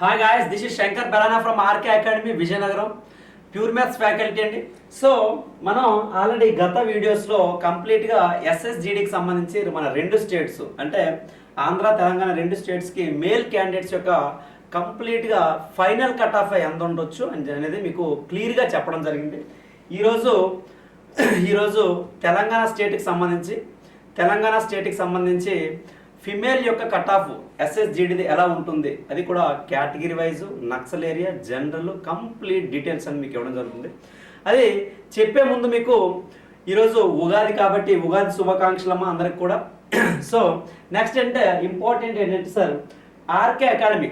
Hi guys, this is Shankar Belana from RK academy Vizianagaram, pure maths faculty అండి. So మనం already గత వీడియోస్లో కంప్లీట్గా ఎస్ఎస్జిడికి సంబంధించి మన రెండు స్టేట్స్ అంటే ఆంధ్ర తెలంగాణ రెండు స్టేట్స్కి మేల్ క్యాండిడేట్స్ యొక్క కంప్లీట్గా ఫైనల్ కట్ ఆఫ్ ఎంత ఉండొచ్చు అనేది మీకు క్లియర్గా చెప్పడం జరిగింది. ఈరోజు తెలంగాణ స్టేట్కి సంబంధించి ఫిమేల్ యొక్క కట్ ఆఫ్ ఎస్ఎస్జిడిది ఎలా ఉంటుంది, అది కూడా category wise, Naxal area, general, complete details అని మీకు ఇవ్వడం జరుగుతుంది. అది చెప్పే ముందు మీకు ఈరోజు ఉగాది కాబట్టి ఉగాది శుభాకాంక్షలమ్మా అందరికి కూడా. సో నెక్స్ట్ అంటే ఇంపార్టెంట్ ఏంటంటే సార్, ఆర్కే అకాడమీ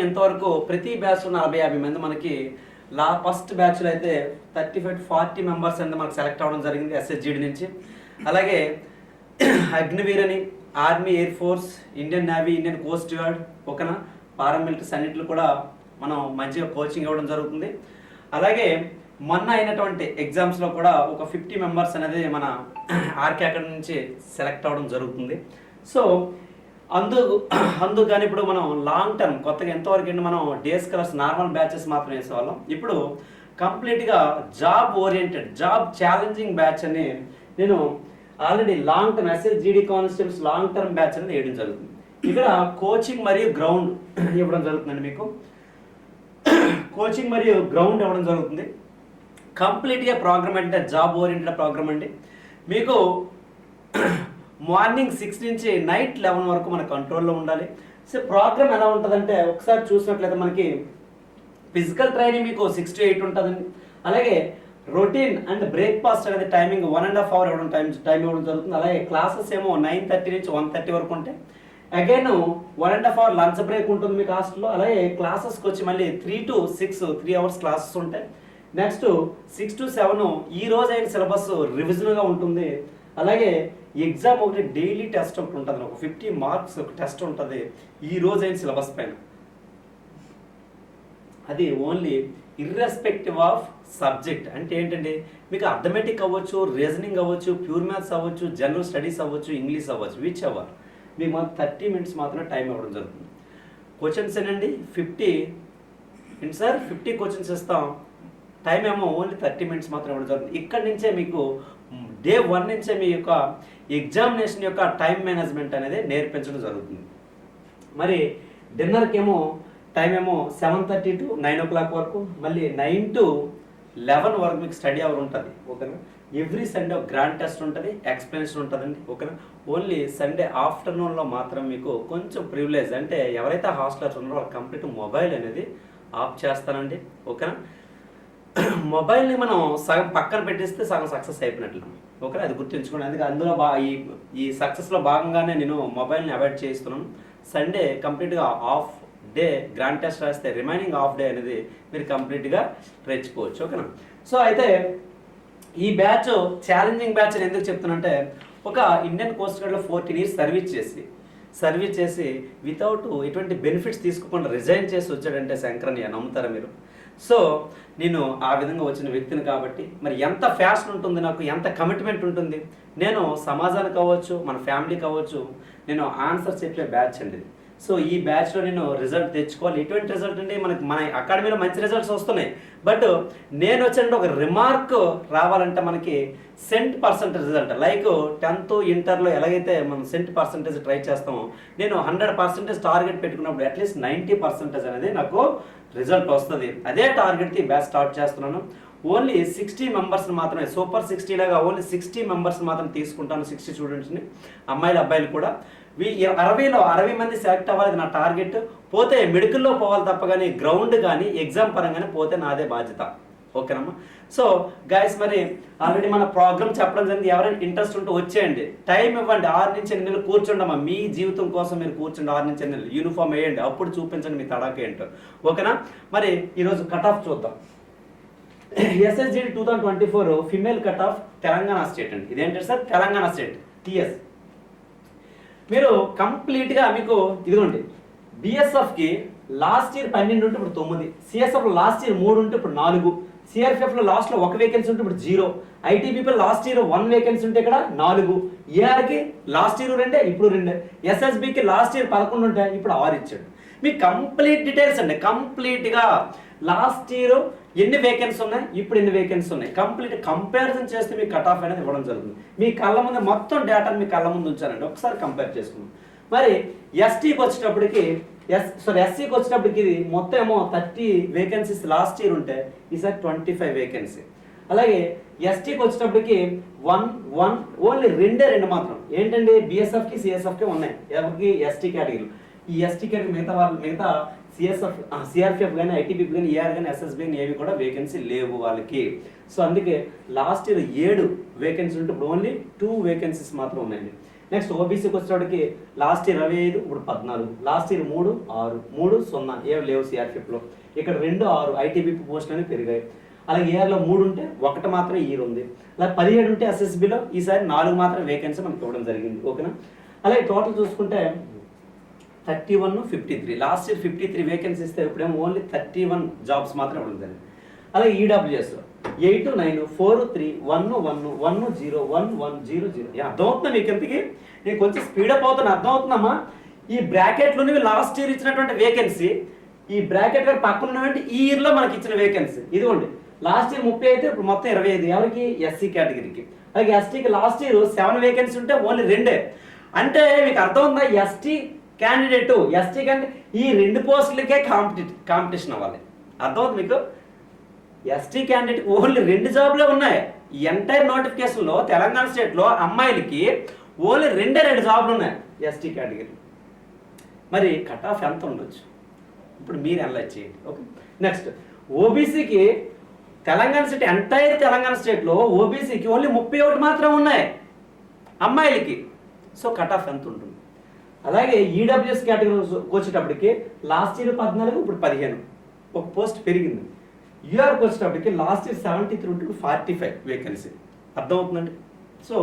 ఇంతవరకు ప్రతి బ్యాచ్లో 40-50 మంది మనకి ఫస్ట్ బ్యాచ్లో అయితే 35-40 మెంబర్స్ అనేది మనకు సెలెక్ట్ అవ్వడం జరిగింది ఎస్ఎస్జిడి నుంచి. అలాగే అగ్నివీర్ అని, army, air force, Indian navy, Indian coast guard, ఓకేనా, పారామిలిటరీస్ అన్నింటిలో కూడా మనం మంచిగా కోచింగ్ ఇవ్వడం జరుగుతుంది. అలాగే మొన్న అయినటువంటి ఎగ్జామ్స్లో కూడా ఒక 50 మెంబర్స్ అనేది మన ఆర్కే అకాడమీ నుంచి సెలెక్ట్ అవ్వడం జరుగుతుంది. సో అందుకు కానీ ఇప్పుడు మనం లాంగ్ టర్మ్ కొత్తగా ఎంతవరకు ఏంటి మనం డేస్ కలర్స్ నార్మల్ బ్యాచెస్ మాత్రం వేసేవాళ్ళం. ఇప్పుడు కంప్లీట్గా job oriented, job challenging batch అని నేను already long term ఎస్ఎస్జిడి constables long term batch అనేది వేయడం జరుగుతుంది. ఇక్కడ కోచింగ్ మరియు గ్రౌండ్ ఇవ్వడం జరుగుతుందండి. మీకు కోచింగ్ మరియు గ్రౌండ్ ఇవ్వడం జరుగుతుంది. కంప్లీట్గా ప్రోగ్రామ్ అంటే జాబ్ ఓరియంటెడ్ ప్రోగ్రామ్ అండి. మీకు మార్నింగ్ 6 నుంచి నైట్ 11 వరకు మన కంట్రోల్లో ఉండాలి. సో ప్రోగ్రామ్ ఎలా ఉంటుందంటే ఒకసారి చూసినట్లయితే మనకి ఫిజికల్ ట్రైనింగ్ మీకు 6 to 8 ఉంటుందండి. అలాగే రొటీన్ అండ్ బ్రేక్ఫాస్ట్ అనేది టైమింగ్ 1.5 hour ఇవ్వడం టైం ఇవ్వడం జరుగుతుంది. అలాగే క్లాసెస్ ఏమో 9:30 నుంచి 1:30 వరకు ఉంటాయి. అగైన్ 1.5 hour లంచ్ బ్రేక్ ఉంటుంది మీకు హాస్టల్లో. అలాగే క్లాసెస్కి వచ్చి మళ్ళీ 3 to 6 3 hours క్లాసెస్ ఉంటాయి. నెక్స్ట్ 6 to 7 ఈ రోజు అయిన సిలబస్ రివిజన్గా ఉంటుంది. అలాగే ఎగ్జామ్ ఒకటి డైలీ టెస్ట్ ఒకటి ఉంటుంది, ఒక 50 మార్క్స్ ఒక టెస్ట్ ఉంటుంది ఈ రోజు అయిన సిలబస్ పైన. అది ఓన్లీ ఇర్రెస్పెక్టివ్ ఆఫ్ సబ్జెక్ట్. అంటే ఏంటంటే మీకు అర్థమెటిక్ అవ్వచ్చు, రీజనింగ్ అవ్వచ్చు, ప్యూర్ మ్యాథ్స్ అవ్వచ్చు, జనరల్ స్టడీస్ అవ్వచ్చు, ఇంగ్లీష్ అవ్వచ్చు, విచ్ ఎవర్ మీకు 30 minutes మాత్రమే టైం ఇవ్వడం జరుగుతుంది. క్వశ్చన్స్ ఏనండి 50 క్వశ్చన్స్ ఇస్తాం, టైం ఏమో ఓన్లీ 30 minutes మాత్రం ఇవ్వడం జరుగుతుంది. ఇక్కడి నుంచే మీకు డే 1 నుంచే మీ యొక్క ఎగ్జామినేషన్ యొక్క టైం మేనేజ్మెంట్ అనేది నేర్పించడం జరుగుతుంది. మరి డిన్నర్కి ఏమో టైం ఏమో 7:30 to 9 o'clock వరకు, మళ్ళీ 9 to 11 వరకు మీకు స్టడీ అవర్ ఉంటుంది. ఓకేనా, ఎవ్రీ సండే ఒక గ్రాండ్ టెస్ట్ ఉంటుంది, ఎక్స్ప్లెనేషన్ ఉంటుందండి. ఓకేనా, ఓన్లీ సండే ఆఫ్టర్నూన్లో మాత్రం మీకు కొంచెం ప్రివిలేజ్, అంటే ఎవరైతే హాస్టలర్స్ ఉన్నారో వాళ్ళకి కంప్లీట్ మొబైల్ అనేది ఆఫ్ చేస్తానండి. ఓకేనా, మొబైల్ని మనం సగం పక్కన పెట్టేస్తే సగం సక్సెస్ అయిపోయినట్లు. ఓకే, అది గుర్తుంచుకోండి. అందుకే అందులో ఈ సక్సెస్లో భాగంగానే నేను మొబైల్ని అవాయిడ్ చేస్తున్నాను. సండే కంప్లీట్గా ఆఫ్ డే గ్రాండ్ టెస్ట్ రాస్తే రిమైనింగ్ హాఫ్ డే అనేది మీరు కంప్లీట్గా తెచ్చుకోవచ్చు. ఓకేనా, సో అయితే ఈ బ్యాచ్ ఛాలెంజింగ్ బ్యాచ్ అని ఎందుకు చెప్తున్నానంటే, ఒక ఇండియన్ కోస్ట్ గార్డ్లో 14 years సర్వీస్ చేసి వితౌట్ ఎటువంటి బెనిఫిట్స్ తీసుకోకుండా రిజైన్ చేసి వచ్చాడంటే శంకరయ్య, నమ్ముతారా మీరు? సో నేను ఆ విధంగా వచ్చిన వ్యక్తిని కాబట్టి మరి ఎంత ఫ్యాషన్ ఉంటుంది, నాకు ఎంత కమిట్మెంట్ ఉంటుంది, నేను సమాజానికి అవ్వచ్చు, మన ఫ్యామిలీకి అవ్వచ్చు, నేను ఆన్సర్ చెప్పే బ్యాచ్ అండి. సో ఈ బ్యాచ్లో నేను రిజల్ట్ తెచ్చుకోవాలి. ఎటువంటి రిజల్ట్ అంటే మన అకాడమీలో మంచి రిజల్ట్స్ వస్తున్నాయి, బట్ నేను వచ్చినట్టు ఒక రిమార్క్ రావాలంటే మనకి cent percentage result, like 10th ఇంటర్లో ఎలాగైతే మనం సెంట్ పర్సెంటేజ్ ట్రై చేస్తామో, నేను 100% టార్గెట్ పెట్టుకున్నప్పుడు అట్లీస్ట్ 90% అనేది నాకు రిజల్ట్ వస్తుంది. అదే టార్గెట్కి బ్యాచ్ స్టార్ట్ చేస్తున్నాను. ఓన్లీ 60 మెంబర్స్ని మాత్రమే, సూపర్ 60 లాగా ఓన్లీ 60 మెంబర్స్ని మాత్రం తీసుకుంటాను, 60 స్టూడెంట్స్ని, అమ్మాయిలు అబ్బాయిలు కూడా. 60 మంది సెలెక్ట్ అవ్వాలి నా టార్గెట్. పోతే మెడికల్లో పోవాలి తప్ప కానీ గ్రౌండ్ కానీ ఎగ్జామ్ పరంగానే పోతే నాదే బాధ్యత. ఓకేనమ్మా. సో గైస్, మరి ఆల్రెడీ మన ప్రోగ్రామ్ చెప్పడం జరిగింది. ఎవరైనా ఇంట్రెస్ట్ ఉంటే వచ్చేయండి, టైం ఇవ్వండి. 6 నుంచి 8 నెలలు కూర్చోండమ్మా, మీ జీవితం కోసం మీరు కూర్చోండి. 6 నుంచి 8 నెలలు యూనిఫామ్ వేయండి, అప్పుడు చూపించండి మీ తడాక ఏంటో. ఓకేనా, మరి ఈరోజు కట్ ఆఫ్ చూద్దాం. ఎస్ఎస్జిడి 2024 female cut off Telangana state అండి. ఇదేంటి సార్, తెలంగాణ స్టేట్ టిఎస్. మీరు కంప్లీట్గా మీకు ఇదిగోండి, బిఎస్ఎఫ్కి లాస్ట్ ఇయర్ 12 ఉంటే ఇప్పుడు 9, సిఎస్ఎఫ్లో లాస్ట్ ఇయర్ 3 ఉంటే ఇప్పుడు 4, సిఆర్పిఎఫ్లో లాస్ట్లో 1 వేకెన్సీ ఉంటే ఇప్పుడు 0, ఐటీబీపీ లాస్ట్ ఇయర్ 1 వేకెన్సీ ఉంటే ఇక్కడ 4, ఏఆర్కి లాస్ట్ ఇయర్ 2 ఇప్పుడు 2, ఎస్ఎస్బికి లాస్ట్ ఇయర్ 11 ఉంటే ఇప్పుడు 6 ఇచ్చాడు. మీ కంప్లీట్ డీటెయిల్స్ అండి, కంప్లీట్గా లాస్ట్ ఇయర్ ఎన్ని వేకెన్సీ ఉన్నాయి, ఇప్పుడు ఎన్ని వేకెన్సీ ఉన్నాయి, కంప్లీట్ కంపారిజన్ చేస్తే మీకు కట్ ఆఫ్ అనేది ఇవ్వడం జరుగుతుంది. మీ కళ్ళ ముందు మొత్తం డేటాను మీ కళ్ళ ముందు ఉంచానండి, ఒకసారి కంపేర్ చేసుకుందాం. మరి ఎస్టీకి వచ్చేటప్పటికి ఎస్సీకి వచ్చేటప్పటికి ఇది మొత్తం ఏమో 30 వేకెన్సీస్ లాస్ట్ ఇయర్ ఉంటే ఈసారి 25 వేకెన్సీ. అలాగే ఎస్టీకి వచ్చేటప్పటికి ఓన్లీ రెండు మాత్రం ఏంటండి, బిఎస్ఎఫ్కి సిఎస్ఎఫ్కి ఉన్నాయి. ఎవరికి, ఎస్టీ కేటగిరీ. ఈ ఎస్టీ కేటగిరీ మిగతా సిఆర్పిఎఫ్ కానీ ఐటీబీపీ కానీ ఏఆర్ కానీ ఎస్ఎస్బీ కానీ ఏవి కూడా వేకెన్సీ లేవు వాళ్ళకి. సో అందుకే లాస్ట్ ఇయర్ 7 వేకెన్సీ ఉంటే ఇప్పుడు ఓన్లీ 2 వేకెన్సీస్ మాత్రం ఉన్నాయండి. నెక్స్ట్ ఓబీసీకి వచ్చేటప్పటికి లాస్ట్ ఇయర్ 25, ఇప్పుడు 14, లాస్ట్ ఇయర్ 3, 6, 3, 0 ఏమి లేవు సిఆర్పిఎఫ్లో. ఇక్కడ 2, 6 ఐటీబీపీ పోస్టులు అనేవి పెరిగాయి. అలాగే ఏఆర్లో 3 ఉంటే 1 మాత్రం ఇయర్ ఉంది. అలాగే 17 ఉంటే ఎస్ఎస్బీలో ఈసారి 4 మాత్రం వేకెన్సీ మనకి ఇవ్వడం జరిగింది. ఓకేనా. అలాగే టోటల్ చూసుకుంటే 31, 53 లాస్ట్ ఇయర్ 53 వేకెన్సీ ఇస్తే ఇప్పుడేమో ఓన్లీ 31 జాబ్స్ మాత్రం ఇవ్వడం జరిగింది. అలాగే ఈడబ్ల్యూఎస్ 8, 9, 4, 3, 1, 1, 1, 0, 1, 1, 0, 0. అర్థమవుతుందా మీకు? ఎంతకి నేను కొంచెం స్పీడప్ అవుతున్నా, అర్థమవుతుందమ్మా? ఈ బ్రాకెట్లోనివి లాస్ట్ ఇయర్ ఇచ్చినటువంటి వేకెన్సీ, ఈ బ్రాకెట్ గారు పక్కన ఉన్నటువంటి ఈ ఇయర్లో మనకి ఇచ్చిన వేకెన్సీ ఇదిగోండి. లాస్ట్ ఇయర్ 30 అయితే ఇప్పుడు మొత్తం 25. ఎవరికి? ఎస్సీ కేటగిరీకి. అలాగే ఎస్టీకి లాస్ట్ ఇయర్ 7 వేకెన్సీ ఉంటే ఓన్లీ 2. అంటే మీకు అర్థం ఉందా? ఎస్టీ క్యాండిడేట్, ఎస్టీ క్యాండిడేట్ ఈ 2 పోస్టులకే కాంపిటీషన్ అవ్వాలి. అర్థమవుతుంది మీకు? ఎస్టీ క్యాండిడేట్ ఓన్లీ 2 జాబ్లే ఉన్నాయి. ఈ ఎంటైర్ నోటిఫికేషన్లో తెలంగాణ స్టేట్లో అమ్మాయిలకి ఓన్లీ 2 జాబ్లు ఉన్నాయి ఎస్టీ కేటగిరీ. మరి కట్ ఆఫ్ ఎంత ఉండొచ్చు ఇప్పుడు మీరు అనలైజ్ చేయండి. ఓకే. నెక్స్ట్ ఓబీసీకి తెలంగాణ స్టేట్, ఎంటైర్ తెలంగాణ స్టేట్లో ఓబీసీకి ఓన్లీ 31 మాత్రం ఉన్నాయి అమ్మాయిలకి. సో కట్ ఆఫ్ ఎంత ఉంటుంది? అలాగే ఈడబ్ల్యూఎస్ కేటగిరీకి వచ్చేటప్పటికి లాస్ట్ ఇయర్ 14, ఇప్పుడు 15, ఒక పోస్ట్ పెరిగింది. యూఆర్కి వచ్చేటప్పటికి లాస్ట్ ఇయర్ 73 to 45 వేకెన్సీ. అర్థమవుతుందండి? సో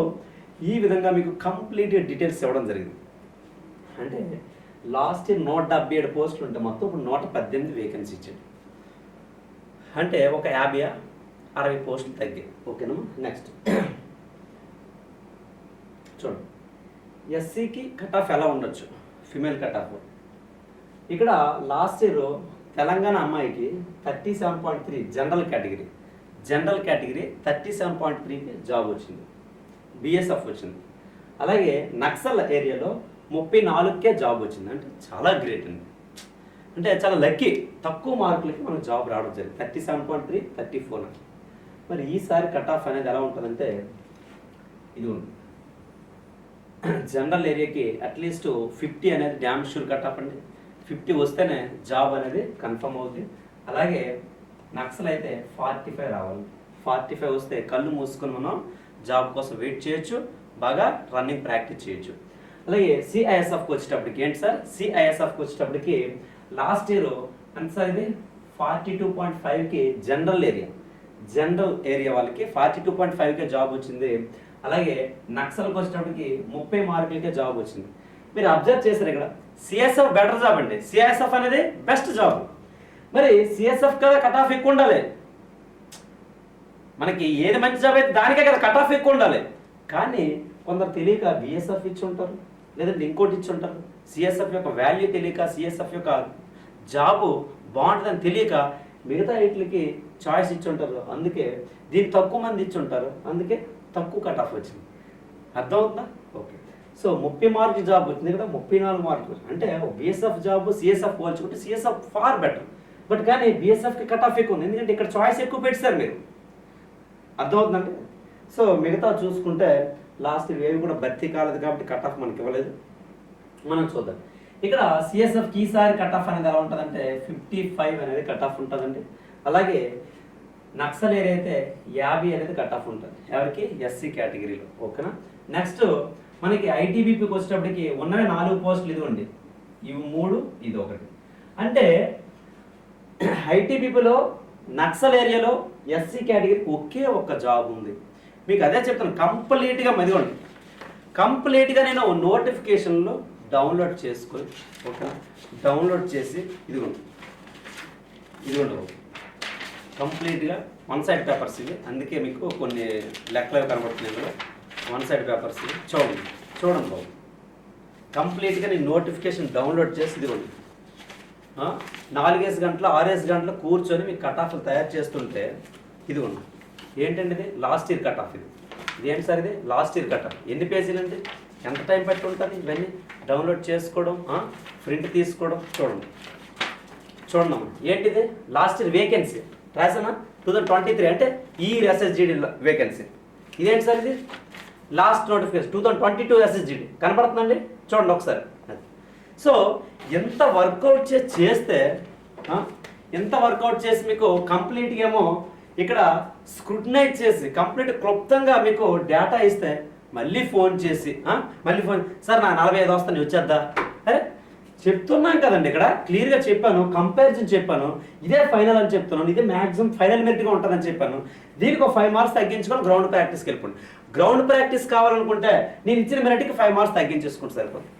ఈ విధంగా మీకు కంప్లీట్ డీటెయిల్స్ ఇవ్వడం జరిగింది. అంటే లాస్ట్ ఇయర్ 177 పోస్టులు ఉంటే మొత్తం ఇప్పుడు 118 వేకెన్సీ ఇచ్చాడు. అంటే ఒక 50-60 పోస్టులు తగ్గాయి. ఓకేనా. నెక్స్ట్ చూడండి, ఎస్సీకి కట్ ఆఫ్ ఎలా ఉండొచ్చు, ఫిమేల్ కట్ ఆఫ్. ఇక్కడ లాస్ట్ ఇయర్ తెలంగాణ అమ్మాయికి 37.3 జనరల్ కేటగిరీ 37.3కి జాబ్ వచ్చింది, బిఎస్ఎఫ్ వచ్చింది. అలాగే నక్సల్ ఏరియాలో 34కే జాబ్ వచ్చింది. అంటే చాలా గ్రేట్ అండి, అంటే చాలా లక్కీ. తక్కువ మార్కులకి మనకు జాబ్ రావడం జరిగింది. 37.3, 34. మరి ఈసారి కట్ ఆఫ్ అనేది ఎలా ఉంటుందంటే ఇది ఉంది. జనరల్ ఏరియాకి అట్లీస్ట్ 50 అనేది డ్యామ్ షూర్ కట్ ఆఫ్ అండి. 50 వస్తేనే జాబ్ అనేది కన్ఫర్మ్ అవుతుంది. అలాగే నక్సల్ అయితే 45 రావాలి. 45 వస్తే కళ్ళు మూసుకొని మనం జాబ్ కోసం వెయిట్ చేయొచ్చు, బాగా రన్నింగ్ ప్రాక్టీస్ చేయొచ్చు. అలాగే సిఐఎస్ఎఫ్కి వచ్చేటప్పటికి ఏంటి సార్, సిఐఎస్ఎఫ్కి వచ్చేటప్పటికి లాస్ట్ ఇయర్ ఎంత సార్ ఇది 42.5కి జనరల్ ఏరియా వాళ్ళకి 42.5కే జాబ్ వచ్చింది. అలాగే నక్సల్కి వచ్చేటప్పటికి 30 మార్కులకే జాబ్ వచ్చింది. మీరు అబ్జర్వ్ చేశారు ఇక్కడ సిఎస్ఎఫ్ బెటర్ జాబ్ అండి, సిఎస్ఎఫ్ అనేది బెస్ట్ జాబ్. మరి సిఎస్ఎఫ్ కదా కట్ ఆఫ్ ఎక్కువ ఉండాలి, మనకి ఏది మంచి జాబ్ అయితే దానికే కదా కట్ ఆఫ్ ఎక్కువ ఉండాలి. కానీ కొందరు తెలియక బిఎస్ఎఫ్ ఇచ్చి ఉంటారు, లేదంటే ఇంకోటి ఇచ్చి ఉంటారు. సిఎస్ఎఫ్ యొక్క వాల్యూ తెలియక, సిఎస్ఎఫ్ యొక్క జాబు బాగుంటుందని తెలియక మిగతా వీటికి చాయిస్ ఇచ్చి ఉంటారు. అందుకే దీనికి తక్కువ మంది ఇచ్చి ఉంటారు, అందుకే తక్కువ కట్ ఆఫ్ వచ్చింది. అర్థమవుతుందా? ఓకే. సో 30 మార్కుల జాబ్ వచ్చింది కదా, 34 మార్కులు. అంటే బిఎస్ఎఫ్ జాబ్ సిఎస్ఎఫ్ పోల్చుకుంటే సిఎస్ఎఫ్ ఫార్ బెటర్. బట్ కానీ బిఎస్ఎఫ్కి కట్ ఆఫ్ ఎక్కువ ఉంది, ఎందుకంటే ఇక్కడ చాయిస్ ఎక్కువ పెట్టారు మీరు. అర్థమవుతుందండి? సో మిగతా చూసుకుంటే లాస్ట్ ఏవి కూడా భర్తీ కాలేదు కాబట్టి కట్ ఆఫ్ మనకి ఇవ్వలేదు. మనం చూద్దాం. ఇక్కడ సిఎస్ఎఫ్కి ఈసారి కట్ ఆఫ్ అనేది ఎలా ఉంటుందంటే 55 అనేది కట్ ఆఫ్ ఉంటుందండి. అలాగే నక్సల్ ఏరియా అయితే 50 అనేది కట్ ఆఫ్ ఉంటుంది. ఎవరికి? ఎస్సీ కేటగిరీలో. ఓకేనా. నెక్స్ట్ మనకి ఐటీబీపీకి వచ్చేటప్పటికి ఉన్నవి 4 పోస్టులు ఇదిగోండి, ఇవి 3, ఇది 1. అంటే ఐటీబీపీలో నక్సల్ ఏరియాలో ఎస్సీ కేటగిరీకి ఒకే ఒక్క జాబ్ ఉంది. మీకు అదే చెప్తాను, కంప్లీట్గా ఇదిగోండి, కంప్లీట్గా నేను నోటిఫికేషన్లో డౌన్లోడ్ చేసుకొని, ఓకే, డౌన్లోడ్ చేసి ఇదిగోండి కంప్లీట్గా 1 సైడ్ పేపర్స్ ఇవి. అందుకే మీకు కొన్ని లెక్కలు కనబడుతున్నాయి ఇందులో. 1 సైడ్ పేపర్స్ ఇవి. చూడండి బాబు, కంప్లీట్గా నేను నోటిఫికేషన్ డౌన్లోడ్ చేసి ఇదిగోండి 4 గంటలు 6 గంటలు కూర్చొని మీకు కట్ ఆఫ్లు తయారు చేస్తుంటే ఇది ఉంది ఏంటండి, ఇది లాస్ట్ ఇయర్ కట్ ఆఫ్. ఇది ఏంటి సార్, ఇది లాస్ట్ ఇయర్ కట్ ఆఫ్. ఎన్ని పేజీలు అండి, ఎంత టైం పెట్టి ఉంటుంది ఇవన్నీ డౌన్లోడ్ చేసుకోవడం, ప్రింట్ తీసుకోవడం. చూడండి ఏంటిది, లాస్ట్ ఇయర్ వేకెన్సీ రాసానా 2023 అంటే ఈ ఎస్ఎస్జిడి వేకెన్సీ. ఇదేంటి సార్, ఇది లాస్ట్ నోటిఫికేషన్ 2022 ఎస్ఎస్జిడి కనపడుతుందండి, చూడండి ఒకసారి. సో ఎంత వర్కౌట్ చేస్తే ఎంత వర్కౌట్ చేసి మీకు కంప్లీట్గా ఏమో ఇక్కడ స్క్రూటినైజ్ చేసి కంప్లీట్ క్లుప్తంగా మీకు డేటా ఇస్తే మళ్ళీ ఫోన్ చేసి సార్ నా 45 వస్తాను వచ్చేద్దా, అరే చెప్తున్నాను కదండి, ఇక్కడ క్లియర్గా చెప్పాను, కంపారిజన్ చెప్పాను, ఇదే ఫైనల్ అని చెప్తున్నాను, ఇదే మ్యాక్సిమం ఫైనల్ మెరిట్గా ఉంటుందని చెప్పాను. దీనికి ఒక 5 మార్క్స్ తగ్గించుకొని గ్రౌండ్ ప్రాక్టీస్కి వెళ్ళిపోండి. గ్రౌండ్ ప్రాక్టీస్ కావాలనుకుంటే నేను ఇచ్చిన మెరిట్కి 5 మార్క్స్ తగ్గించేసుకుంటే సరిపోతుంది.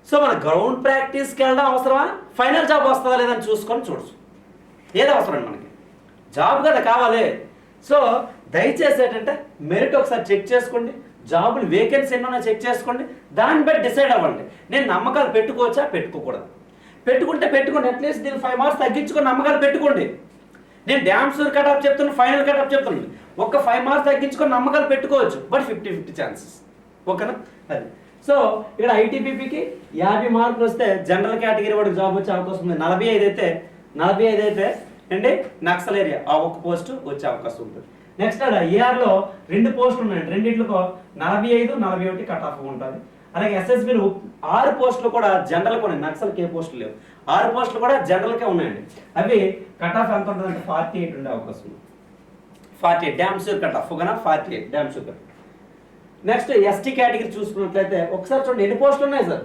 సో మన గ్రౌండ్ ప్రాక్టీస్కి వెళ్ళడం అవసరమా, ఫైనల్ జాబ్ వస్తుందా లేదని చూసుకొని చూడచ్చు. ఏది అవసరం మనకి, జాబ్ కదా కావాలి. సో దయచేసి ఏంటంటే మెరిట్ ఒకసారి చెక్ చేసుకోండి, జాబులు వేకెన్సీ ఎన్నో చెక్ చేసుకోండి, దాన్ని బట్టి డిసైడ్ అవ్వండి. నేను నమ్మకాలు పెట్టుకోవచ్చా పెట్టుకోకూడదు, పెట్టుకోండి, అట్లీస్ట్ దీన్ని 5 మార్క్స్ తగ్గించుకొని నమ్మకాలు పెట్టుకోండి. నేను డ్యామ్ షూర్ కట్ ఆఫ్ చెప్తున్నాను, ఫైనల్ కట్ ఆఫ్ చెప్తున్నాను, ఒక్క 5 మార్క్స్ తగ్గించుకొని నమ్మకాలు పెట్టుకోవచ్చు, బట్ 50-50 ఛాన్సెస్. ఓకేనా, అది. సో ఇక్కడ ఐటీపీపీకి 50 మార్కులు వస్తే జనరల్ కేటగిరీ వాడికి జాబ్ వచ్చే అవకాశం ఉంది. 45 అయితే అండి నక్సల్ ఏరియా ఆ ఒక్క పోస్టు వచ్చే అవకాశం ఉంటుంది. నెక్స్ట్ అక్కడ ఏఆర్లో 2 పోస్టులు ఉన్నాయండి, రెండిట్లకు 45-41 కట్ ఆఫ్ ఉంటుంది. అలాగే ఎస్ఎస్బీలు 6 పోస్టులు కూడా జనరల్కి ఉన్నాయి, నక్సల్కి ఏ పోస్టులు లేవు. 6 పోస్టులు కూడా జనరల్కే ఉన్నాయండి. అవి కట్ ఆఫ్ ఎంత ఉంటుందంటే 48 ఉండే అవకాశం ఉంది. 48 డ్యామ్ షూర్ కట్ ఆఫ్, ఓకేనా, 48 damn sure cut. Next ST category చూసుకున్నట్లయితే ఒకసారి చూడండి ఎన్ని పోస్టులు ఉన్నాయి సార్,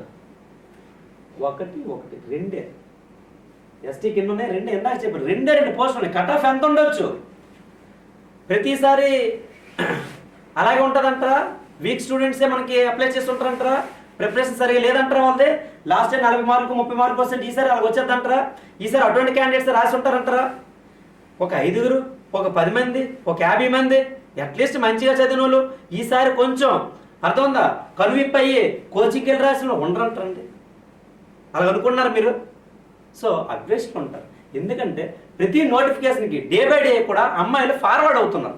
2 ఎస్టీకి ఎన్ని ఉన్నాయి, 2. ఎందాక చెప్పారు 2 పోస్టులు ఉన్నాయి. కట్ ఆఫ్ ఎంత ఉండొచ్చు, ప్రతిసారి అలాగే ఉంటుందంటారా, వీక్ స్టూడెంట్సే మనకి అప్లై చేస్తుంటారంటారా, ప్రిపరేషన్ సరిగా లేదంటారా, వాళ్ళది లాస్ట్ టైం 40 మార్కులు 30 మార్కులు వస్తే ఈసారి అలాగ వచ్చేద్దంటారా, ఈసారి అటువంటి క్యాండిడేట్స్ రాసి ఉంటారంటారా. ఒక 5, ఒక 10 మంది, ఒక 50 మంది అట్లీస్ట్ మంచిగా చదివిన వాళ్ళు ఈసారి కొంచెం అర్థం ఉందా కనువిప్పు అయ్యి కోచింగ్కి వెళ్ళి రాసిన ఉండరంటారండి, అలా అనుకున్నారు మీరు. సో అబ్వియస్గా ఉంటారు, ఎందుకంటే ప్రతి నోటిఫికేషన్కి డే బై డే కూడా అమ్మాయిలు ఫార్వర్డ్ అవుతున్నారు.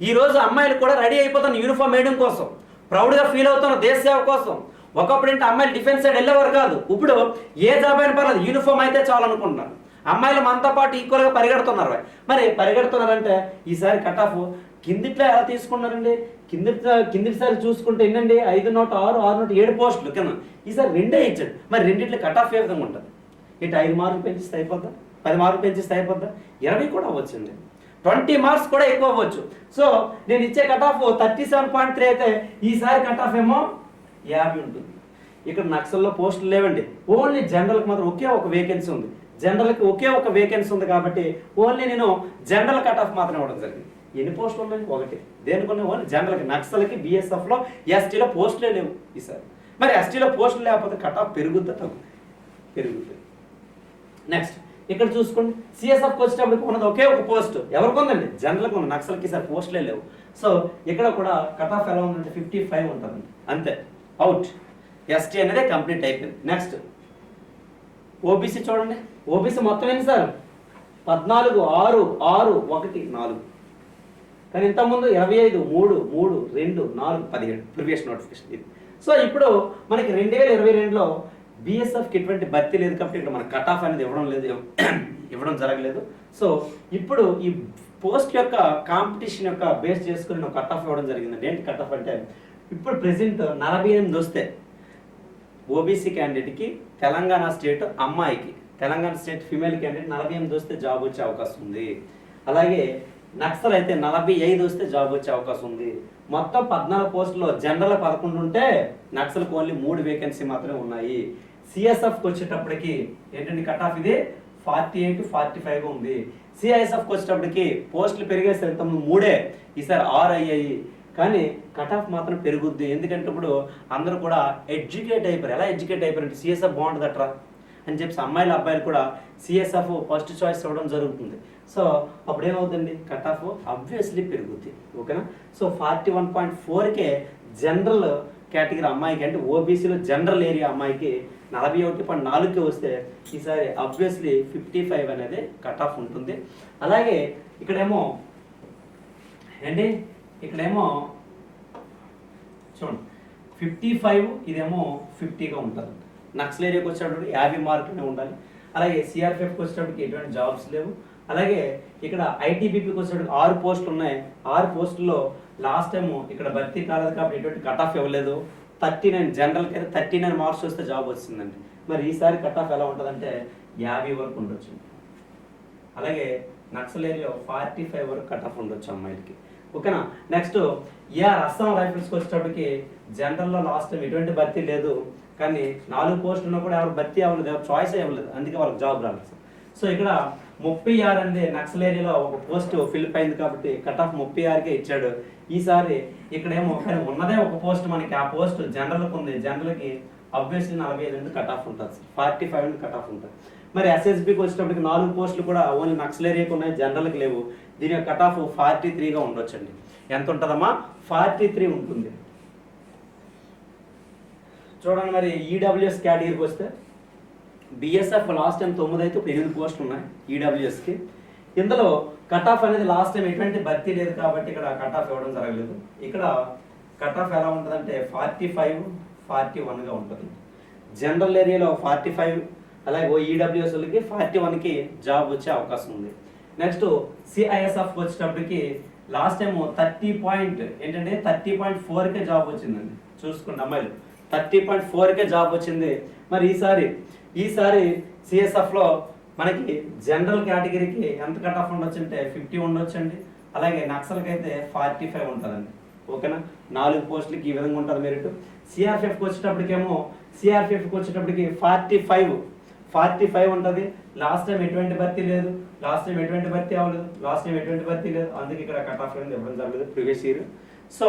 ఈరోజు అమ్మాయిలు కూడా రెడీ అయిపోతున్నారు యూనిఫామ్ వేయడం కోసం, ప్రౌడ్గా ఫీల్ అవుతున్నారు దేశ సేవ కోసం. ఒకప్పుడు ఏంటి అమ్మాయిలు డిఫెన్స్ సైడ్ వెళ్ళేవారు కాదు, ఇప్పుడు ఏ జాబ్ అయినా పర్లేదు యూనిఫామ్ అయితే చాలనుకుంటున్నారు. అమ్మాయిలు మనతో పాటు ఈక్వల్గా పరిగెడుతున్నారు. మరి పరిగెడుతున్నారంటే ఈసారి కట్ ఆఫ్ కిందిట్లో ఎలా తీసుకున్నారండి, కిందిసారి చూసుకుంటే ఎన్నండి 5 నోట్ 6, 6 నోట్ 7 పోస్టులు కింద, ఈసారి 2 ఇచ్చాడు. మరి రెండిట్లో కట్ ఆఫ్ ఏ విధంగా ఉంటుంది, ఇటు 5 మార్కులు పెంచిస్తే అయిపోద్దా, 10 మార్కులు పెంచిస్తే అయిపోద్దా, 20 కూడా అవ్వచ్చండి, 20 మార్క్స్ కూడా ఎక్కువ అవ్వచ్చు. సో నేను ఇచ్చే కట్ ఆఫ్ 37.3 అయితే ఈసారి కట్ ఆఫ్ ఏమో 50 ఉంటుంది. ఇక్కడ నక్సల్లో పోస్టులు లేవండి, ఓన్లీ జనరల్కి మాత్రం ఒకే ఒక వేకెన్సీ ఉంది. జనరల్కి ఒకే ఒక వేకెన్సీ ఉంది కాబట్టి ఓన్లీ నేను జనరల్ కట్ ఆఫ్ మాత్రం ఇవ్వడం జరిగింది. ఎన్ని పోస్టులు ఉన్నాయి, 1. దేనికొన్నా ఓన్లీ జనరల్కి, నక్సల్కి బీఎస్ఎఫ్లో ఎస్టీలో పోస్టులే లేవు ఈసారి. మరి ఎస్టీలో పోస్టులు లేకపోతే కట్ ఆఫ్ పెరుగుద్దా పెరుగుతుంది. నెక్స్ట్ ఇక్కడ చూసుకోండి సిఎస్ఎఫ్కి వచ్చేటప్పటికి ఉన్నది ఒకే ఒక పోస్ట్, ఎవరికి ఉందండి, జనరల్కి ఉంది, నక్సల్కి ఈసారి పోస్టులే లేవు. సో ఇక్కడ కూడా కట్ ఆఫ్ ఎలా ఉందంటే 55 ఉంటుందండి, అంతే, అవుట్. ఎస్టీ అనేది కంప్లీట్ అయిపోయింది. నెక్స్ట్ ఓబీసీ చూడండి, ఓబీసీ మొత్తం ఎన్ని సార్ 14, 6, 6, 1, 4. కానీ ఇంతకుముందు 25, 3, 3, 2, 4, 17 ప్రీవియస్ నోటిఫికేషన్ ఇది. సో ఇప్పుడు మనకి 2022లో బీఎస్ఎఫ్కి ఎటువంటి భర్తీ లేదు కాబట్టి ఇక్కడ మన కట్ ఆఫ్ అనేది ఇవ్వడం జరగలేదు. సో ఇప్పుడు ఈ పోస్ట్ యొక్క కాంపిటీషన్ యొక్క బేస్ చేసుకుని కట్ ఆఫ్ ఇవ్వడం జరిగిందండి. ఏంటి కట్ ఆఫ్ అంటే ఇప్పుడు ప్రెసెంట్ 48 వస్తే ఓబీసీ క్యాండిడేట్కి తెలంగాణ స్టేట్ అమ్మాయికి, తెలంగాణ స్టేట్ ఫీమేల్ క్యాండిడేట్ 48 వస్తే జాబ్ వచ్చే అవకాశం ఉంది. అలాగే నక్సల్ అయితే 45 వస్తే జాబ్ వచ్చే అవకాశం ఉంది. మొత్తం 14 పోస్టులో జనరల్ 11 ఉంటే నక్సల్కి ఓన్లీ 3 వేకెన్సీ మాత్రమే ఉన్నాయి. సిఎస్ఎఫ్కి వచ్చేటప్పటికి ఏంటంటే కట్ ఆఫ్ ఇది 48, 45 ఉంది. సిఐఎస్ఎఫ్కి వచ్చేటప్పటికి పోస్టులు పెరిగేసరి 3 ఈసారి 6 అయ్యాయి. కానీ కట్ ఆఫ్ మాత్రం పెరుగుద్ది, ఎందుకంటే ఇప్పుడు అందరూ కూడా ఎడ్యుకేట్ అయిపోయారు. ఎలా ఎడ్యుకేట్ అయిపోయారంటే సిఎస్ఎఫ్ బాగుంటుందట్రా అని చెప్పి అమ్మాయిలు అబ్బాయిలు కూడా సిఎస్ఎఫ్ ఫస్ట్ చాయిస్ ఇవ్వడం జరుగుతుంది. సో అప్పుడు ఏమవుతుంది, కట్ ఆఫ్ ఆబ్వియస్లీ పెరుగుద్ది. ఓకేనా. సో 41.4కే జనరల్ కేటగిరీ అమ్మాయికి అంటే ఓబీసీలో జనరల్ ఏరియా అమ్మాయికి 41.4కి వస్తే ఈసారి అబ్వియస్లీ 55 అనేది కట్ ఆఫ్ ఉంటుంది. అలాగే ఇక్కడేమో ఏంటి ఇక్కడేమో చూడండి 55, ఇదేమో 50గా ఉంటుంది. నక్సల్ ఏరియాకి వచ్చేటప్పుడు 50 మార్కులనే ఉండాలి. అలాగే సిఆర్పిఎఫ్కి వచ్చేటప్పటికి ఎటువంటి జాబ్స్ లేవు. అలాగే ఇక్కడ ఐటీబీపీకి వచ్చేటప్పుడు 6 పోస్టులు ఉన్నాయి. 6 పోస్టుల్లో లాస్ట్ టైం ఇక్కడ భర్తీ కాలేదు కాబట్టి ఎటువంటి కట్ ఆఫ్ ఇవ్వలేదు. 39 జనరల్కి అయితే 39 మార్క్స్ వస్తే జాబ్ వచ్చిందండి. మరి ఈసారి కట్ ఆఫ్ ఎలా ఉంటుందంటే 50 వరకు ఉండొచ్చు. అలాగే నక్సల్ ఏరియా 45 వరకు కట్ ఆఫ్ ఉండొచ్చు అమ్మాయిలకి. ఓకేనా. నెక్స్ట్ ఏఆర్ అస్సాం రైఫిల్స్కి వచ్చేటప్పటికి జనరల్లో లాస్ట్ టైం ఎటువంటి భర్తీ లేదు, కానీ 4 పోస్టులు ఉన్నా కూడా ఎవరు భర్తీ అవ్వలేదు, ఎవరు చాయిస్ ఇవ్వలేదు, అందుకే వాళ్ళకి జాబ్ రాలేదు. సో ఇక్కడ 36 అనేది నక్సల్ ఏరియాలో ఒక పోస్ట్ ఫిల్ అయింది కాబట్టి కట్ ఆఫ్ 36కే ఇచ్చాడు. ఈసారి ఇక్కడేమో కానీ ఉన్నదే ఒక పోస్ట్ మనకి, ఆ పోస్ట్ జనరల్కి ఉంది. జనరల్కి అబ్వియస్లీ 45 కట్ ఆఫ్ ఉంటుంది, 45 కట్ ఆఫ్ ఉంటుంది. మరి ఎస్ఎస్బికి వచ్చేటప్పటికి 4 పోస్టులు కూడా ఓన్లీ నక్సల్ ఏరియాకి ఉన్నాయి, జనరల్కి లేవు. దీని యొక్క కట్ ఆఫ్ 43గా ఉండొచ్చండి. ఎంత ఉంటుందమ్మా? 43 ఉంటుంది. చూడండి మరి ఈడబ్ల్యూఎస్ కేటగిరీకి వస్తే బిఎస్ఎఫ్ లాస్ట్ టైం 9 అయితే ఇప్పుడు 8 పోస్టులు ఉన్నాయి ఈడబ్ల్యూఎస్కి. ఇందులో కట్ ఆఫ్ అనేది లాస్ట్ టైం ఎటువంటి భర్తీ లేదు కాబట్టి ఇక్కడ కట్ ఆఫ్ ఇవ్వడం జరగలేదు. ఇక్కడ కట్ ఆఫ్ ఎలా ఉంటుందంటే 45, 41గా ఉంటుంది. జనరల్ ఏరియాలో 45, అలాగే ఈడబ్ల్యూఎస్కి 41కి జాబ్ వచ్చే అవకాశం ఉంది. నెక్స్ట్ సిఐఎస్ఎఫ్ వచ్చేటప్పటికి లాస్ట్ టైం 30.4కే జాబ్ వచ్చిందండి. చూసుకోండి అమ్మాయిలు, 30.4కే జాబ్ వచ్చింది. మరి ఈసారి సిఎస్ఎఫ్లో మనకి జనరల్ కేటగిరీకి ఎంత కట్ ఆఫ్ ఉండొచ్చు అంటే 50 ఉండొచ్చండి. అలాగే నక్సల్కి అయితే 45 ఉంటుందండి. ఓకేనా. 4 పోస్టులకి ఈ విధంగా ఉంటుంది మెరిట్. సిఆర్పిఎఫ్కి వచ్చేటప్పటికి 45 ఉంటుంది. లాస్ట్ టైం ఎటువంటి భర్తీ లేదు, అందుకే ఇక్కడ కట్ ఆఫ్ అనేది ఇవ్వడం జరగలేదు ప్రీవియస్ ఇయర్. సో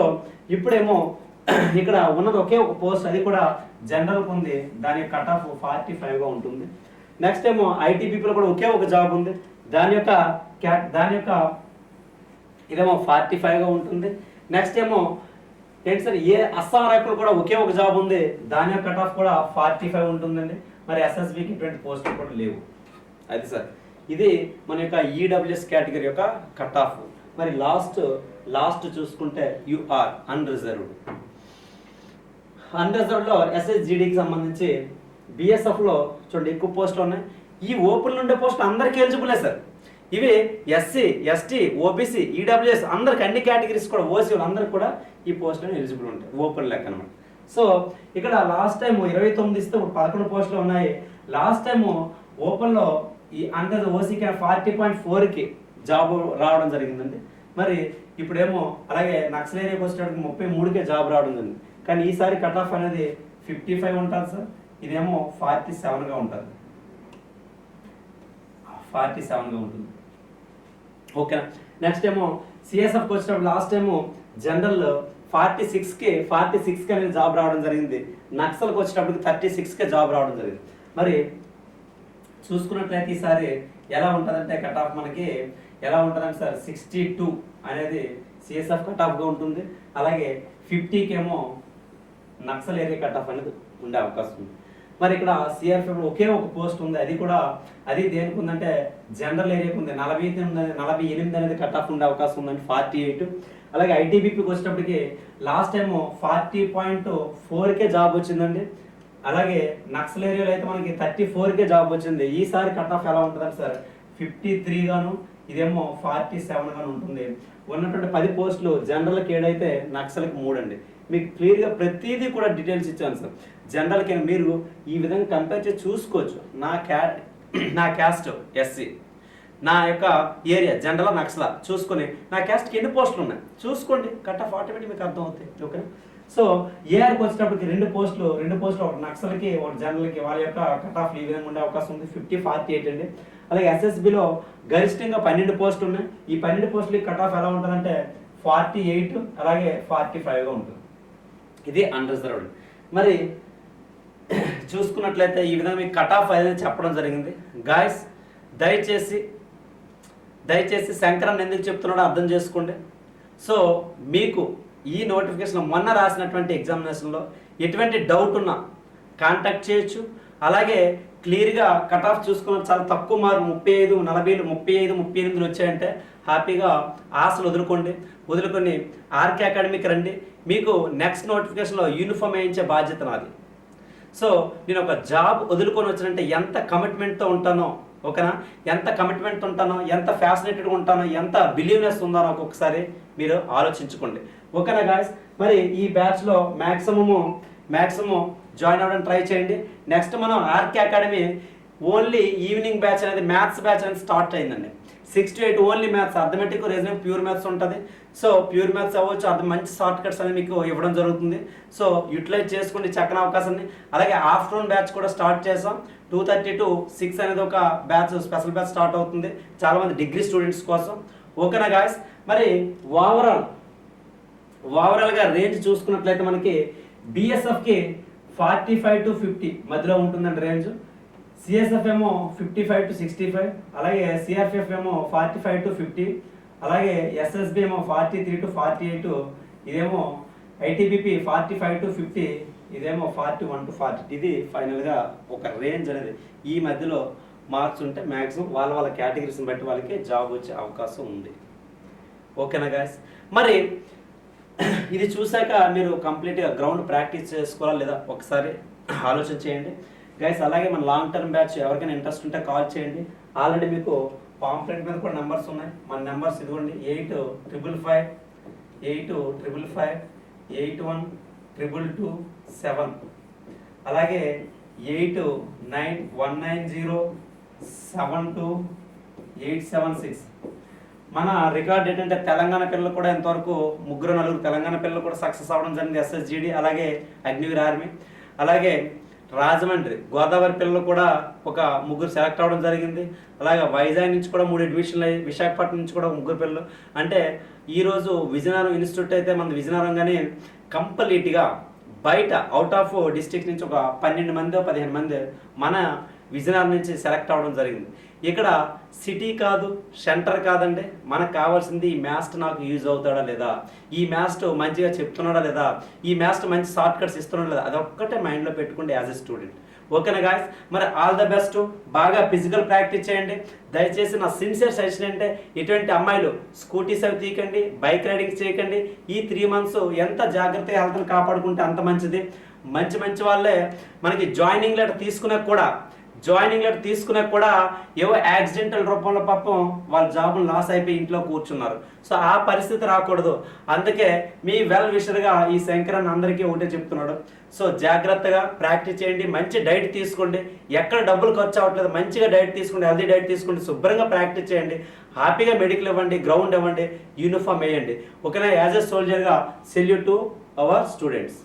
ఇప్పుడేమో ఇక్కడ ఉన్నది ఒకే ఒక పోస్ట్, అది కూడా జనరల్కి ఉంది, దాని కట్ ఆఫ్ 45గా ఉంటుంది. నెక్స్ట్ ఏమో ఐటీబీపీలో కూడా ఒకే ఒక జాబ్ ఉంది, దాని యొక్క ఇదేమో 45గా ఉంటుంది. నెక్స్ట్ ఏమో ఏంటి సార్, అస్సాం రైఫిల్ కూడా ఒకే ఒక జాబ్ ఉంది, దాని యొక్క కట్ ఆఫ్ కూడా 45 ఉంటుందండి. మరి ఎస్ఎస్బికి ఇటువంటి పోస్టులు కూడా లేవు. అది సార్, ఇది మన యొక్క ఈడబ్ల్యూఎస్ కేటగిరీ యొక్క కట్ ఆఫ్. మరి లాస్ట్ చూసుకుంటే యూఆర్ అన్రిజర్వ్డ్లో ఎస్ఎస్జిడికి సంబంధించి బిఎస్ఎఫ్లో చూడండి ఎక్కువ పోస్టులు ఉన్నాయి. ఈ ఓపెన్లో ఉండే పోస్టులు అందరికీ ఎలిజిబులే సార్. ఇవి ఎస్సీ, ఎస్టీ, ఓబీసీ, ఈడబ్ల్యూఎస్ అందరికి, అన్ని కేటగిరీస్ కూడా, ఓసీ అందరికి కూడా ఈ పోస్టులు ఎలిజిబుల్ ఉంటాయి ఓపెన్ లెక్క అనమాట. సో ఇక్కడ లాస్ట్ టైం 29 ఇస్తే 11 పోస్టులు ఉన్నాయి. లాస్ట్ టైం ఓపెన్లో ఈ అండర్ ఓసీకి 40.4కి జాబ్ రావడం జరిగిందండి. మరి ఇప్పుడేమో అలాగే నక్సల్ ఏరియాకి వచ్చేటప్పుడు 33కే జాబ్ రావడం జరిగింది. కానీ ఈసారి కట్ ఆఫ్ అనేది 55 ఉంటుంది సార్, ఇదేమో 47గా ఉంటుంది. ఓకేనా. నెక్స్ట్ ఏమో సిఎస్ఎఫ్కి వచ్చేటప్పుడు లాస్ట్ టైము జనరల్ 46కి అనేది జాబ్ రావడం జరిగింది. నక్సల్కి వచ్చేటప్పటికి 36కే జాబ్ రావడం జరిగింది. మరి చూసుకున్నట్లయితే ఈసారి ఎలా ఉంటుందంటే కట్ ఆఫ్ మనకి ఎలా ఉంటుందంటే సార్ 62 అనేది సిఎస్ఎఫ్ కట్ ఆఫ్గా ఉంటుంది. అలాగే 50కి ఏమో నక్సల్ ఏరియా కట్ ఆఫ్ అనేది ఉండే అవకాశం ఉంది. మరి ఇక్కడ సిఆర్పిఎఫ్ ఒకే ఒక పోస్ట్ ఉంది, అది దేనికి ఉందంటే జనరల్ ఏరియాకి ఉంది. 48 అనేది కట్ ఆఫ్ ఉండే అవకాశం ఉందండి, 48. అలాగే ఐటీబీపీకి వచ్చేటప్పటికి లాస్ట్ టైం 40.4కే జాబ్ వచ్చిందండి. అలాగే నక్సల్ ఏరియాలో అయితే మనకి 34కే జాబ్ వచ్చింది. ఈసారి కట్ ఆఫ్ ఎలా ఉంటుందంటే సార్ 53 గాను, ఇదేమో 47 గాను ఉంటుంది. ఉన్నటువంటి 10 పోస్టులు జనరల్కి 7 అయితే నక్సల్కి 3 అండి. మీకు క్లియర్గా ప్రతిదీ కూడా డీటెయిల్స్ ఇచ్చాను సార్. జనరల్కి మీరు ఈ విధంగా కంపేర్ చేసి చూసుకోవచ్చు. నా క్యాస్ట్ ఎస్సీ, నా యొక్క ఏరియా జనరల్ నక్సల చూసుకొని నా క్యాస్ట్కి ఎన్ని పోస్టులు ఉన్నాయి చూసుకోండి, కట్ ఆఫ్ ఆటోమేటిక్ మీకు అర్థం అవుతాయి. ఓకేనా. సో ఏఆర్కి వచ్చేటప్పటికి 2 పోస్టులు ఒకటి నక్సల్కి, ఒకటి జనరల్కి, వాళ్ళ యొక్క కట్ ఆఫ్ ఈ విధంగా ఉండే అవకాశం ఉంది, 50-48 అండి. అలాగే ఎస్ఎస్బిలో గరిష్టంగా 12 పోస్టులు ఉన్నాయి. ఈ 12 పోస్టులకి కట్ ఆఫ్ ఎలా ఉంటుందంటే 48, అలాగే 45గా ఉంటుంది. ఇది అన్రిజర్వ్డ్. మరి చూసుకున్నట్లయితే ఈ విధంగా మీకు కట్ ఆఫ్ అనేది చెప్పడం జరిగింది. గాయస్ దయచేసి శంకరన్ ఎందుకు చెప్తున్నాడో అర్థం చేసుకోండి. సో మీకు ఈ నోటిఫికేషన్ మొన్న రాసినటువంటి ఎగ్జామినేషన్లో ఎటువంటి డౌట్ ఉన్నా కాంటాక్ట్ చేయొచ్చు. అలాగే క్లియర్గా కట్ ఆఫ్ చూసుకున్న చాలా తక్కువ మార్కు 35, 40, 35, 38 వచ్చాయంటే హ్యాపీగా ఆశలు వదులుకొని ఆర్కే అకాడమీకి రండి. మీకు నెక్స్ట్ నోటిఫికేషన్లో యూనిఫామ్ వేయించే బాధ్యత నాది. సో నేను ఒక జాబ్ వదులుకొని వచ్చినంటే ఎంత కమిట్మెంట్తో ఉంటానో, ఓకేనా, ఎంత కమిట్మెంట్ ఉంటానో, ఎంత ఫ్యాసినేటెడ్గా ఉంటానో, ఎంత బిలీవ్నెస్ ఉందో ఒక్కొక్కసారి మీరు ఆలోచించుకోండి. ఓకేనా గాయస్, మరి ఈ బ్యాచ్లో మ్యాక్సిమం జాయిన్ అవ్వడానికి ట్రై చేయండి. నెక్స్ట్ మనం RK academy only evening batch అనేది మ్యాథ్స్ బ్యాచ్ అనేది స్టార్ట్ అయిందండి. 6 to 8 only maths, arithmetic, reasoning, pure maths ఉంటుంది. సో ప్యూర్ మ్యాథ్స్ అవ్వచ్చు, అది మంచి షార్ట్ కట్స్ అనేది మీకు ఇవ్వడం జరుగుతుంది. సో యూటిలైజ్ చేసుకోండి చక్కని అవకాశాన్ని. అలాగే ఆఫ్టర్నూన్ బ్యాచ్ కూడా స్టార్ట్ చేసాం. 2:30 to 6 అనేది ఒక బ్యాచ్, స్పెషల్ బ్యాచ్ స్టార్ట్ అవుతుంది చాలామంది డిగ్రీ స్టూడెంట్స్ కోసం. ఓకేనా గాయస్, మరి ఓవరాల్గా రేంజ్ చూసుకున్నట్లయితే మనకి బిఎస్ఎఫ్కి 45 to 50 మధ్యలో ఉంటుందండి రేంజ్. సిఎస్ఎఫ్ ఏమో 55 to 65, అలాగే సిఆర్పిఎఫ్ ఏమో 45 to 50, అలాగే ఎస్ఎస్బి ఏమో 43 to 48, ఇదేమో ఐటీబీపీ 45 to 50, ఇదేమో 41 to 40. ఇది ఫైనల్గా ఒక రేంజ్ అనేది. ఈ మధ్యలో మార్క్స్ ఉంటే మ్యాక్సిమం వాళ్ళ కేటగిరీస్ని బట్టి వాళ్ళకి జాబ్ వచ్చే అవకాశం ఉంది. ఓకేనా గాయస్, మరి ఇది చూసాక మీరు కంప్లీట్గా గ్రౌండ్ ప్రాక్టీస్ చేసుకోవాలా లేదా ఒకసారి ఆలోచన చేయండి గైస్. అలాగే మన లాంగ్ టర్మ్ బ్యాచ్ ఎవరికైనా ఇంట్రెస్ట్ ఉంటే కాల్ చేయండి. ఆల్రెడీ మీకు పాంప్లెట్ మీద కూడా నెంబర్స్ ఉన్నాయి. మన నెంబర్స్ ఇదిగోండి, 8555 812227, అలాగే 8919072876. మన రికార్డ్ ఏంటంటే తెలంగాణ పిల్లలు కూడా ఇంతవరకు 3-4 తెలంగాణ పిల్లలు కూడా సక్సెస్ అవ్వడం జరిగింది. ఎస్ఎస్జిడి, అలాగే అగ్నివీర్ ఆర్మీ, అలాగే రాజమండ్రి గోదావరి పిల్లలు కూడా ఒక 3 సెలెక్ట్ అవ్వడం జరిగింది. అలాగే వైజాగ్ నుంచి కూడా 3 అడ్మిషన్లు అయ్యి, విశాఖపట్నం నుంచి కూడా 3 పిల్లలు. అంటే ఈరోజు విజయనగరం ఇన్స్టిట్యూట్ అయితే మన విజయనగరం కానీ కంప్లీట్గా బయట అవుట్ ఆఫ్ డిస్ట్రిక్ట్ నుంచి ఒక 12 మంది 15 మంది మన విజయనగరం నుంచి సెలెక్ట్ అవ్వడం జరిగింది. ఇక్కడ సిటీ కాదు, సెంటర్ కాదండి, మనకు కావాల్సింది ఈ మ్యాథ్స్ నాకు యూజ్ అవుతాడా లేదా, ఈ మ్యాథ్స్ మంచిగా చెప్తున్నాడా లేదా, ఈ మ్యాథ్స్ మంచి షార్ట్ కట్స్ ఇస్తున్నాడా లేదా, అదొక్కటే మైండ్లో పెట్టుకోండి యాజ్ ఎ స్టూడెంట్. ఓకేనా గాయస్, మరి ఆల్ ద బెస్ట్. బాగా ఫిజికల్ ప్రాక్టీస్ చేయండి. దయచేసి నా సిన్సియర్ సజెషన్ అంటే ఇటువంటి అమ్మాయిలు స్కూటీస్ అవి తీయకండి, బైక్ రైడింగ్ చేయకండి. ఈ 3 months ఎంత జాగ్రత్తగా హెల్త్ని కాపాడుకుంటే అంత మంచిది. మంచి వాళ్ళే మనకి జాయినింగ్ లెటర్ తీసుకున్నా కూడా ఏవో యాక్సిడెంటల్ రూపంలో పాపం వాళ్ళ జాబులు లాస్ అయిపోయి ఇంట్లో కూర్చున్నారు. సో ఆ పరిస్థితి రాకూడదు. అందుకే మీ వెల్ విషర్గా ఈ శంకరన్ అందరికీ ఒకటే చెప్తున్నాడు. సో జాగ్రత్తగా ప్రాక్టీస్ చేయండి, మంచి డైట్ తీసుకోండి, ఎక్కడ డబ్బులు ఖర్చు అవ్వట్లేదు, మంచిగా డైట్ తీసుకోండి, హెల్తీ డైట్ తీసుకోండి, శుభ్రంగా ప్రాక్టీస్ చేయండి, హ్యాపీగా మెడికల్ ఇవ్వండి, గ్రౌండ్ ఇవ్వండి, యూనిఫామ్ వేయండి. ఓకేనా, యాజ్ ఎ సోల్జర్గా సెల్యూట్ టు అవర్ స్టూడెంట్స్.